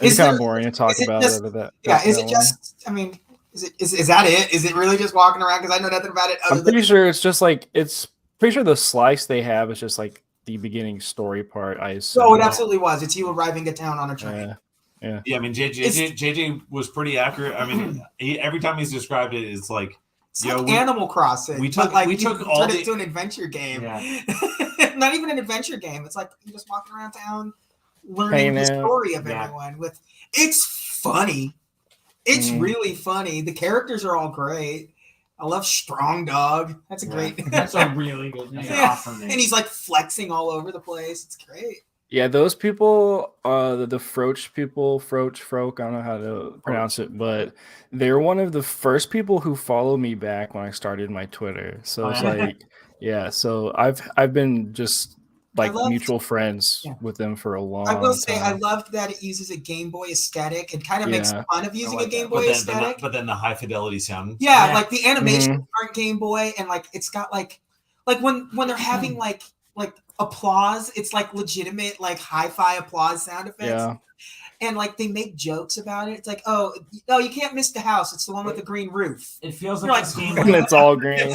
It's kind of boring to talk about just, that. Is it just, I mean, is that it? Is it really just walking around? Because I know nothing about it. I'm pretty sure it's just like, pretty sure the slice they have is just like the beginning story part, I assume. Oh, it absolutely was. It's you arriving at town on a train. Yeah, I mean, JJ was pretty accurate. I mean, every time he's described it, it's like Animal Crossing. We took all it into an adventure game. Yeah. Not even an adventure game. It's like you just walking around town, learning the story of everyone. It's funny. It's really funny. The characters are all great. I love Strong Dog. That's a great. That's a really good name. Yeah. Awesome name. And he's like flexing all over the place. It's great. Yeah, those people, the Froach people, Froach, I don't know how to pronounce it, but they're one of the first people who followed me back when I started my Twitter. So it's like, so I've been just like mutual friends with them for a long time. I will say I loved that it uses a Game Boy aesthetic and kind of makes fun of using a Game Boy aesthetic. But then the high fidelity sound. Yeah, like the animations aren't Game Boy, and like it's got like when they're having like applause, it's like legitimate like hi-fi applause sound effects, and like they make jokes about it. It's like, oh, you can't miss the house, it's the one with the green roof. It feels like this game it's all green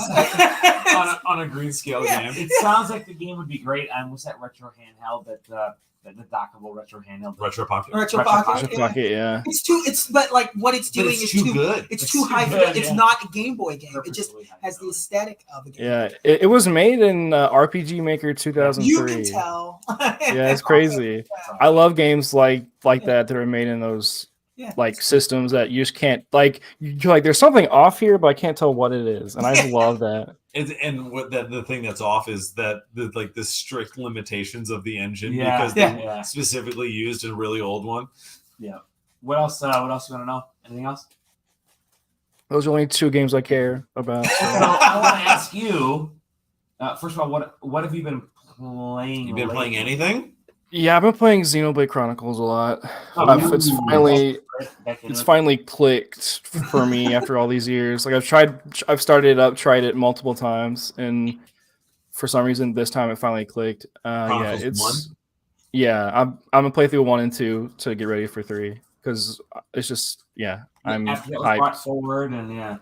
on a green scale game. It sounds like the game would be great on what's that retro handheld the dockable retro handheld Retro Pocket. Retro Pocket, yeah. But like what it's doing is too good. It's too high. It's not a Game Boy game. It just has the aesthetic of a game. Yeah, it was made in RPG Maker 2003. You can tell. Yeah, it's crazy. I love games like that are made in those like systems that you just can't like. You're like, there's something off here, but I can't tell what it is, and I just love that. And what the thing that's off is that the strict limitations of the engine Yeah. because they specifically used a really old one. Yeah. What else? What else you want to know? Anything else? Those are only 2 games I care about. So. So I want to ask you. First of all, what have you been playing? You've been playing anything? Yeah, I've been playing Xenoblade Chronicles a lot. It's finally clicked for me after all these years. Like I've started it up, tried it multiple times, and for some reason this time it finally clicked. I'm gonna play through 1 and 2 to get ready for 3 because it's just I'm hyped forward and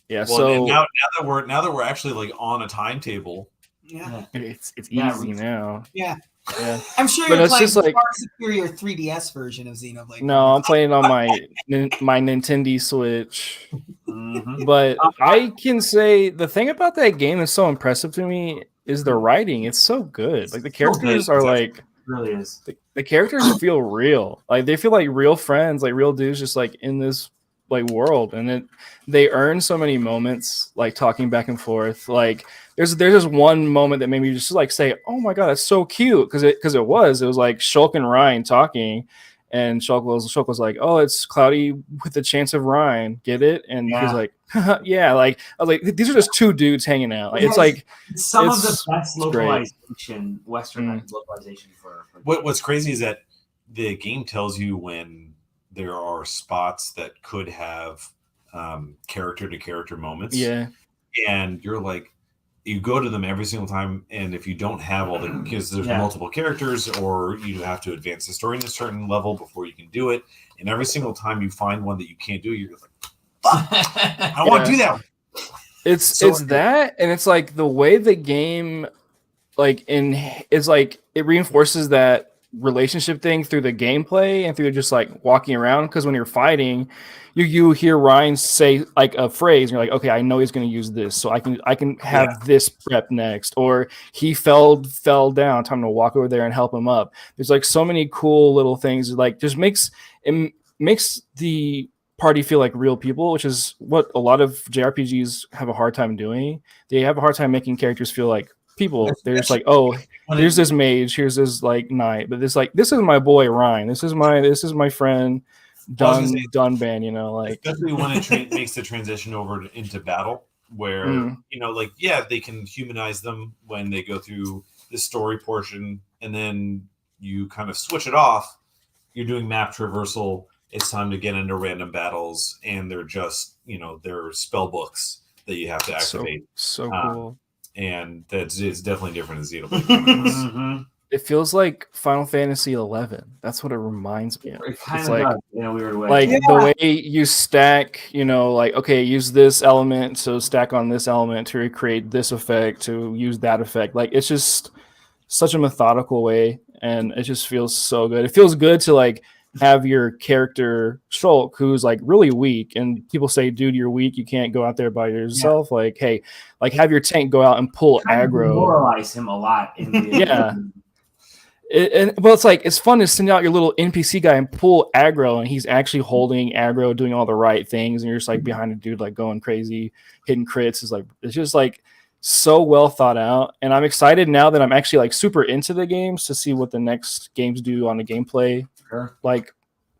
Well, so now that we're actually like on a timetable, it's easy now. Yeah. Yeah. I'm sure But you're it's playing just like far superior 3DS version of Xenoblade. No, I'm playing on my Nintendo Switch. But I can say the thing about that game is so impressive to me is the writing. It's so good. Like the characters are like it really is. The characters feel real. Like they feel like real friends, like real dudes just like in this like world, and they earn so many moments like talking back and forth. Like there's just one moment that made me just like say, "Oh my god, that's so cute," because it was like Shulk and Ryan talking, and Shulk was like, "Oh, it's cloudy with a chance of rain, get it?" And he was like, "Yeah." Like I was like, these are just 2 dudes hanging out. Like, it's like some of the best localization, Westernized localization for. What's crazy is that the game tells you when there are spots that could have character-to-character moments. Yeah. And you're like, you go to them every single time, and if you don't have all the, because there's multiple characters, or you have to advance the story in a certain level before you can do it, and every single time you find one that you can't do, you're like, fuck, I want to do that. It's that, and it's like the way the game it's like it reinforces that relationship thing through the gameplay and through just like walking around, because when you're fighting you hear Ryan say like a phrase and you're like, okay, I know he's going to use this, so I can have this prep next, or he fell down, time to walk over there and help him up. There's like so many cool little things, like just makes the party feel like real people, which is what a lot of JRPGs have a hard time doing. They have a hard time making characters feel like people. They're just like, oh, here's this mage, here's this like knight, but this is my boy Ryan, this is my friend Dunban, you know, like especially when it makes the transition over into battle, where you know, like, yeah, they can humanize them when they go through the story portion, and then you kind of switch it off. You're doing map traversal. It's time to get into random battles, and they're just, you know, they're spell books that you have to activate. So cool. And it's definitely different in Xenoblade. It feels like Final Fantasy 11. That's what it reminds me of. It kind It's of like, does, in a weird way. like the way you stack, you know, like, okay, use this element, so stack on this element to recreate this effect, to use that effect. Like, it's just such a methodical way, and it just feels so good. It feels good to like have your character Shulk, who's like really weak, and people say, dude, you're weak, you can't go out there by yourself. Like, hey, like have your tank go out and pull aggro. Demoralize him a lot in the yeah. Well, it's like, it's fun to send out your little NPC guy and pull aggro, and he's actually holding aggro, doing all the right things, and you're just like behind a dude like going crazy, hitting crits. It's just like so well thought out, and I'm excited now that I'm actually like super into the games to see what the next games do on the gameplay like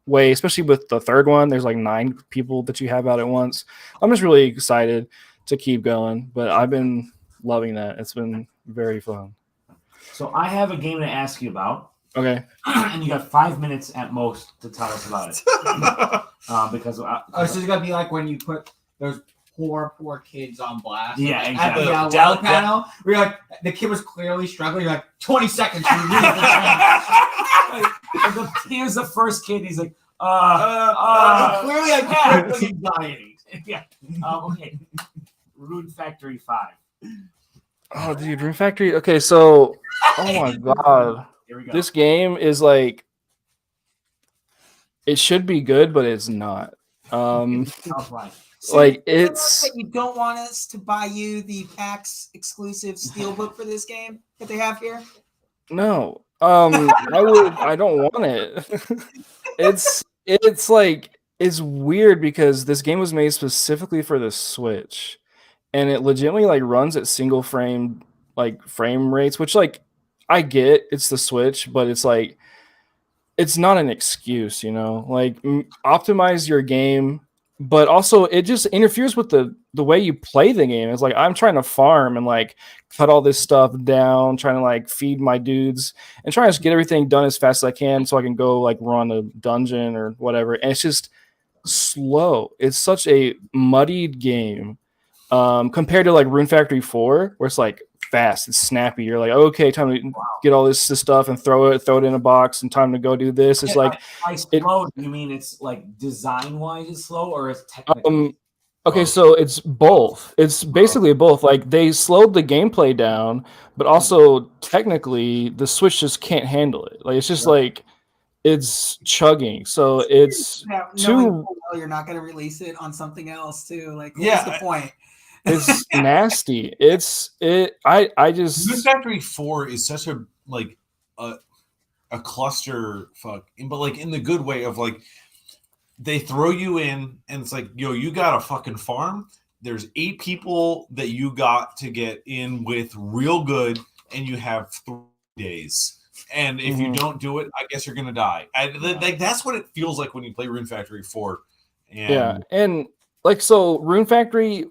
way, especially with the third one. There's like 9 people that you have out at once. I'm just really excited to keep going, but I've been loving that. It's been very fun. So I have a game to ask you about. Okay. And you got 5 minutes at most to tell us about it. Because so it's gonna be like when you put those poor kids on blast. Yeah, at exactly. the Wordle panel, where you're like, the kid was clearly struggling. You're like, 20 seconds. You really here's the first kid. He's like, clearly I can't. Anxiety. Yeah. Okay. Rune Factory 5. Oh, dude, Rune Factory. Okay, so, oh my god, Here we go. this game is like, it should be good, but it's not. So Like, it's that you don't want us to buy you the PAX exclusive steelbook for this game that they have here. No, I don't want it. It's like, it's weird because this game was made specifically for the Switch, and it legitimately like runs at single frame rates, which like I get, it's the Switch, but it's like, it's not an excuse, you know, like optimize your game, but also it just interferes with the way you play the game. It's like, I'm trying to farm and like cut all this stuff down, trying to like feed my dudes and trying to get everything done as fast as I can so I can go like run a dungeon or whatever. And it's just slow. It's such a muddied game compared to like Rune Factory 4, where it's like fast, it's snappy. You're like, okay, time to get all this stuff and throw it in a box, and time to go do this. It's like, slow. You mean it's like design wise it's slow, or it's technically? Okay, so it's both. It's basically both. Like, they slowed the gameplay down, but also technically the Switch just can't handle it. Like, it's just like, it's chugging. So it's too. You're not going to release it on something else too. Like, what's the point? It's nasty. I just, Rune Factory 4 is such a like a cluster fuck, but like in the good way of like, they throw you in and it's like, yo, you got a fucking farm. There's 8 people that you got to get in with real good, and you have 3 days. And if you don't do it, I guess you're gonna die. Like, that's what it feels like when you play Rune Factory 4. And like, so Rune Factory,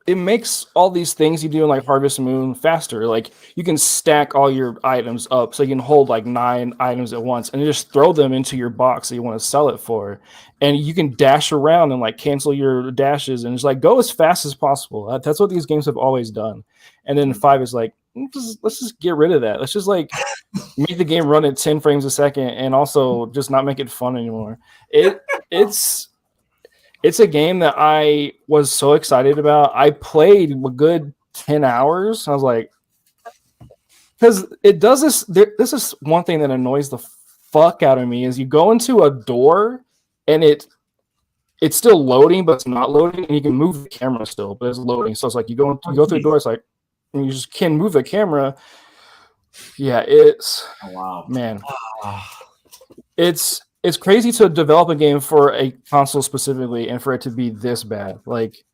it makes all these things you do in like Harvest Moon faster. Like, you can stack all your items up, so you can hold like 9 items at once and just throw them into your box that you want to sell it for. And you can dash around and like cancel your dashes, and just like go as fast as possible. That's what these games have always done. And then 5 is like, let's just get rid of that. Let's just like make the game run at 10 frames a second, and also just not make it fun anymore. it's a game that I was so excited about. I played a good 10 hours. I was like, because it does this. This is one thing that annoys the fuck out of me is you go into a door and it's still loading, but it's not loading, and you can move the camera still, but it's loading. So it's like you go through the door, it's like, and you just can move the camera. Yeah, it's wow, man, it's crazy to develop a game for a console specifically and for it to be this bad. Like,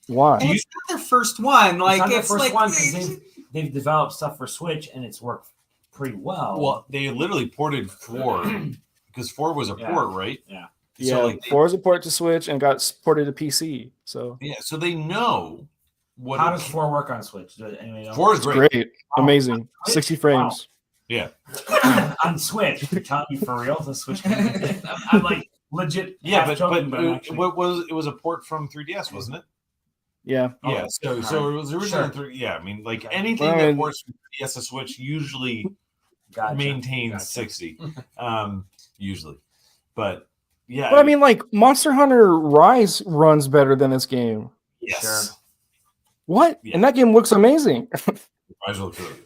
why? And it's not their first one. Like, it's not it's their first like one because they've developed stuff for Switch and it's worked pretty well. Well, they literally ported 4 because 4 was a port, right? Yeah. Yeah, So, like, 4 is a port to Switch and got ported to PC. So yeah, so they know what. How does 4 work on Switch? Does anybody know? 4 is great. great, amazing, 60 frames. Yeah. On Switch, you're telling me for real? The Switch. I'm like legit. Yeah, half but joking, it was a port from 3DS, wasn't it? Yeah. Yeah. So it was originally Sure. Yeah, I mean, like Okay. anything Well, that ports from 3DS to Switch usually Gotcha. maintains Gotcha. 60, usually. But yeah, But I mean, like Monster Hunter Rise runs better than this game. yes, Sure. What? Yeah. And that game looks amazing. Might as well really good.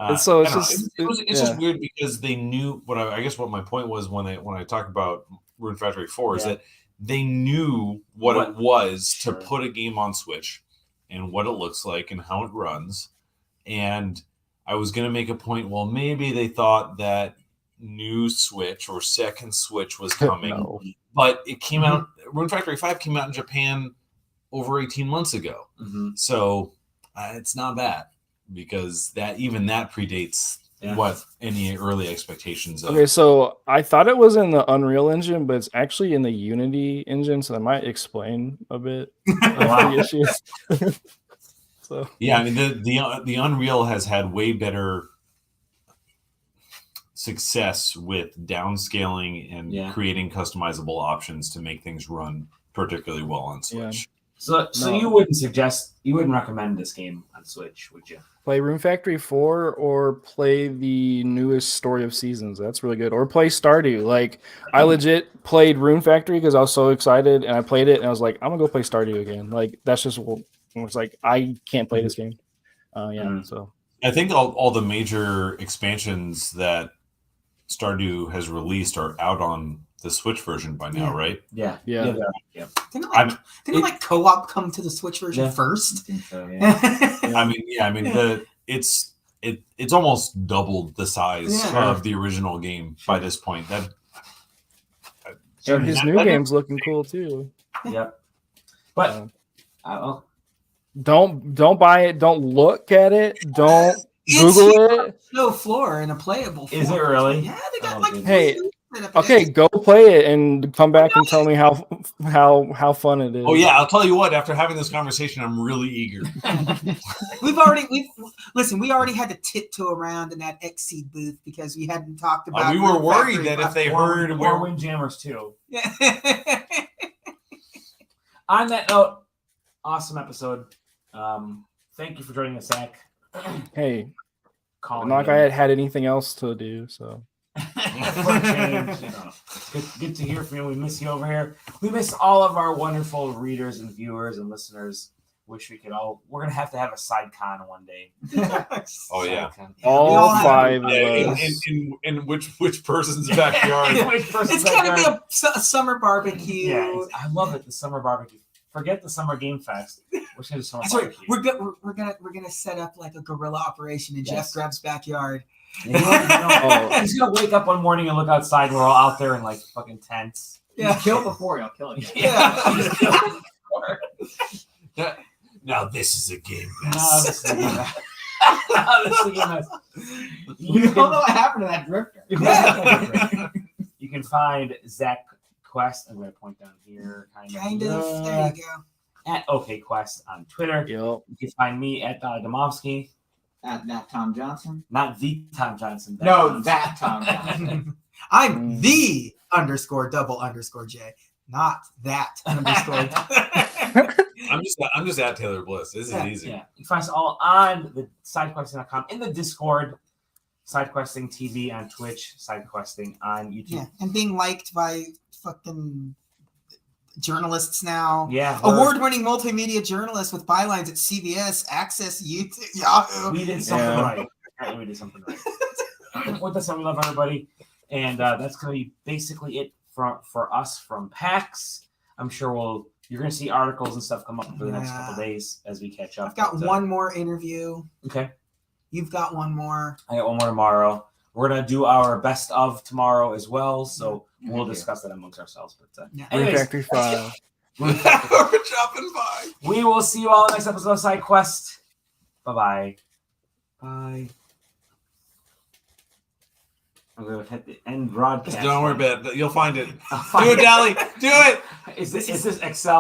And so it's I don't know. just- it's just weird because they knew what I guess what my point was when I talk about Rune Factory 4 is Yeah. that they knew what it was Sure. to put a game on Switch and what it looks like and how it runs. And I was going to make a point. Well, maybe they thought that new Switch or second Switch was coming, No. but it came out. Rune Factory 5 came out in Japan over 18 months ago, so it's not bad because that predates what any early expectations of. Okay, so I thought it was in the Unreal Engine, but it's actually in the Unity engine, so that might explain a bit of the issues. So Yeah, I mean the Unreal has had way better success with downscaling and creating customizable options to make things run particularly well on Switch. So No. you wouldn't recommend this game on Switch, would you? play Rune Factory 4 or play the newest Story of Seasons. That's really good. Or play Stardew. Like, I legit played Rune Factory because I was so excited, and I played it, and I was like, I'm going to go play Stardew again. Like, that's just it's like, I can't play this game. So I think all the major expansions that Stardew has released are out on the Switch version by now, right? Yeah. Yeah. Didn't like co-op come to the Switch version first? I think so, yeah. I mean, it's almost doubled the size of the original game by this point. his new game's looking cool too. Yep. But Don't buy it. Don't look at it. Don't Google it. No floor in a playable form. Is it really? Yeah, they got Oh, like. goodness. Hey, okay, go play it and come back and tell me how fun it is. Oh yeah, I'll tell you what. After having this conversation, I'm really eager. we already had to tiptoe around in that Xseed booth because we hadn't talked about. We were worried that if they heard Or Windjammers too. Yeah. On that note, awesome episode. Thank you for joining us, Zach. Hey, Calling not like in. I had anything else to do. So For a change, you know. Good to hear from you. We miss you over here. We miss all of our wonderful readers and viewers and listeners. Wish we could all. We're gonna have to have a side con one day. Oh yeah, Side-con. all have- five of yeah. us. In which person's backyard? Which person's It's gonna be backyard? a summer barbecue. Yeah, I love it. The summer barbecue. Forget the summer game fest. We're gonna do summer That's right. barbecue. We're gonna set up like a guerrilla operation in Yes. Jeff Grubb's backyard. And he's gonna wake up one morning and look outside. We're all out there in like fucking tents. Yeah. Kill before you'll kill again. Yeah. Now this is a game. No, this is a game mess. No, this is a game mess. You don't know what happened to that drifter. You can find Zach Quest. I'm going to point down here. Kind of. There you go. At OKQuest on Twitter. Yep. You can find me at Domovsky. At that Tom Johnson. Not the Tom Johnson. No, that Tom Johnson. I'm the _double_J, not that _ I'm just at Taylor Bliss. This is easy. Yeah. You can find us all on the sidequesting.com in the Discord. SideQuesting TV on Twitch, SideQuesting on YouTube. Yeah, and being liked by fucking journalists now. Yeah. Award-winning multimedia journalists with bylines at CBS, Access, YouTube, Yahoo. We did something Yeah. right. Apparently we did something right. With this, we love everybody. And that's going to be basically it for us from PAX. I'm sure you're going to see articles and stuff come up for the next couple of days as we catch up. I've got one more interview. Okay. You've got one more. I got one more tomorrow. We're going to do our best of tomorrow as well. So we'll discuss that amongst ourselves. But anyways, Factory 5. We're dropping by. we will see you all in the next episode of SideQuest. Bye-bye. Bye. I'm going to hit the end broadcast. Don't worry about it. You'll find it. I'll find Do it, Dally. Do it. Is this Excel?